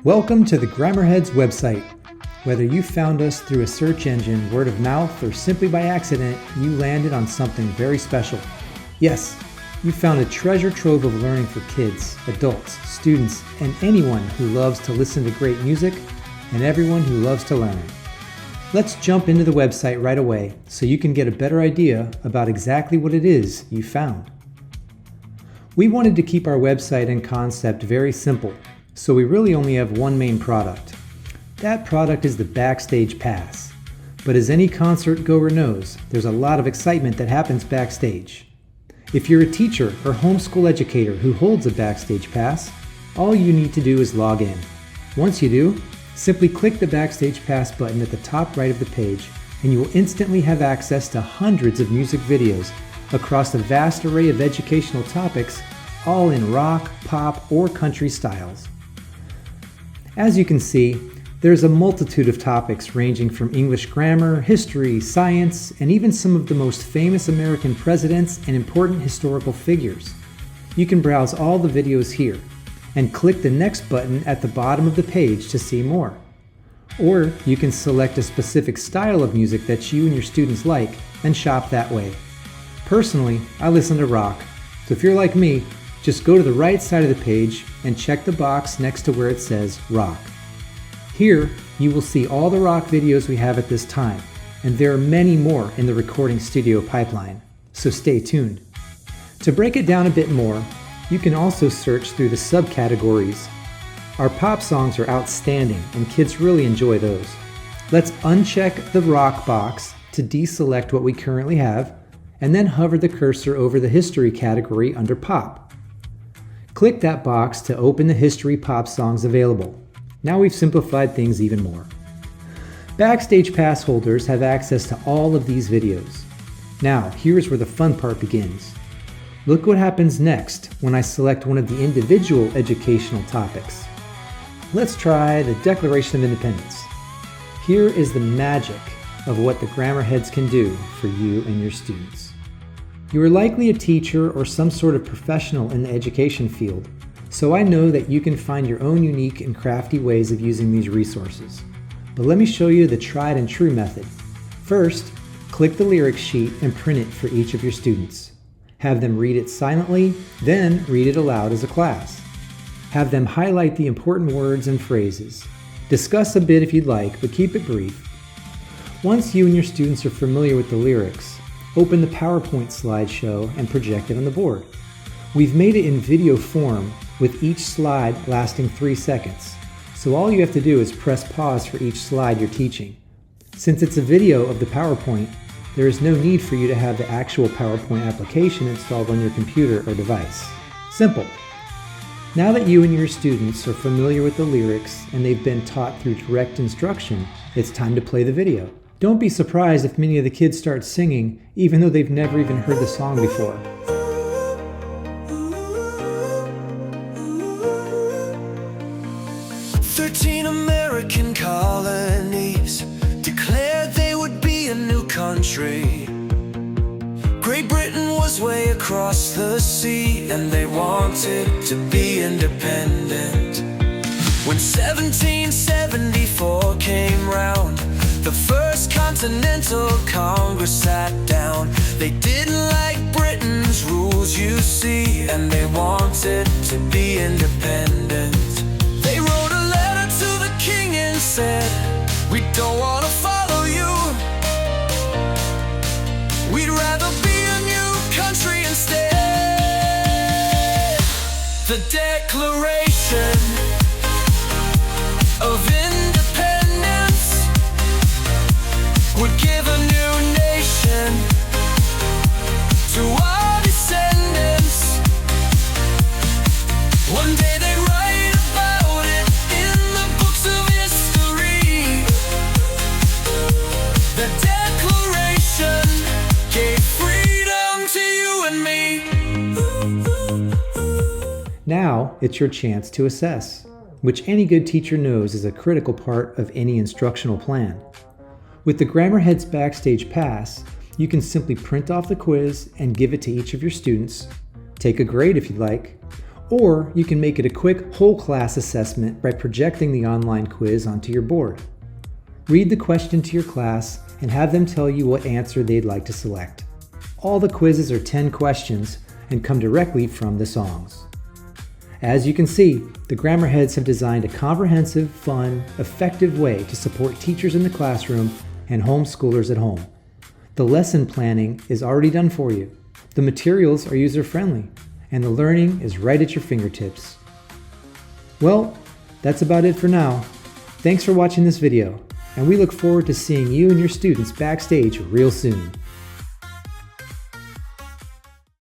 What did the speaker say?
Welcome to the Grammarheads website. Whether you found us through a search engine, word of mouth, or simply by accident, you landed on something very special. Yes, you found a treasure trove of learning for kids, adults, students, and anyone who loves to listen to great music and everyone who loves to learn. Let's jump into the website right away so you can get a better idea about exactly what it is you found. We wanted to keep our website and concept very simple, so we really only have one main product. That product is the Backstage Pass. But as any concert goer knows, there's a lot of excitement that happens backstage. If you're a teacher or homeschool educator who holds a Backstage Pass, all you need to do is log in. Once you do, simply click the Backstage Pass button at the top right of the page, and you will instantly have access to hundreds of music videos across a vast array of educational topics, all in rock, pop, or country styles. As you can see, there's a multitude of topics ranging from English grammar, history, science, and even some of the most famous American presidents and important historical figures. You can browse all the videos here and click the next button at the bottom of the page to see more. Or you can select a specific style of music that you and your students like and shop that way. Personally, I listen to rock, so if you're like me, just go to the right side of the page and check the box next to where it says Rock. Here, you will see all the rock videos we have at this time, and there are many more in the recording studio pipeline, so stay tuned. To break it down a bit more, you can also search through the subcategories. Our pop songs are outstanding, and kids really enjoy those. Let's uncheck the rock box to deselect what we currently have, and then hover the cursor over the history category under pop. Click that box to open the history pop songs available. Now we've simplified things even more. Backstage Pass holders have access to all of these videos. Now, here's where the fun part begins. Look what happens next when I select one of the individual educational topics. Let's try the Declaration of Independence. Here is the magic of what the Grammarheads can do for you and your students. You are likely a teacher or some sort of professional in the education field, so I know that you can find your own unique and crafty ways of using these resources. But let me show you the tried and true method. First, click the lyrics sheet and print it for each of your students. Have them read it silently, then read it aloud as a class. Have them highlight the important words and phrases. Discuss a bit if you'd like, but keep it brief. Once you and your students are familiar with the lyrics, open the PowerPoint slideshow and project it on the board. We've made it in video form with each slide lasting 3 seconds, so all you have to do is press pause for each slide you're teaching. Since it's a video of the PowerPoint, there is no need for you to have the actual PowerPoint application installed on your computer or device. Simple. Now that you and your students are familiar with the lyrics and they've been taught through direct instruction, it's time to play the video. Don't be surprised if many of the kids start singing, even though they've never even heard the song before. "13 American colonies declared they would be a new country. Great Britain was way across the sea, and they wanted to be independent. When 1774 came round, the First Continental Congress sat down. They didn't like Britain's rules, you see, and they wanted to be independent. They wrote a letter to the king and said, "We don't want to follow you. We'd rather be a new country instead." The Declaration of Independence would give a new nation to our descendants. One day they write about it in the books of history. The Declaration gave freedom to you and me. Now it's your chance to assess, which any good teacher knows is a critical part of any instructional plan. With the Grammarheads Backstage Pass, you can simply print off the quiz and give it to each of your students, take a grade if you'd like, Or you can make it a quick whole class assessment by projecting the online quiz onto your board. Read the question to your class and have them tell you what answer they'd like to select. All the quizzes are 10 questions and come directly from the songs. As you can see, the Grammarheads have designed a comprehensive, fun, effective way to support teachers in the classroom and homeschoolers at home. The lesson planning is already done for you. The materials are user-friendly, and the learning is right at your fingertips. Well, that's about it for now. Thanks for watching this video, and we look forward to seeing you and your students backstage real soon.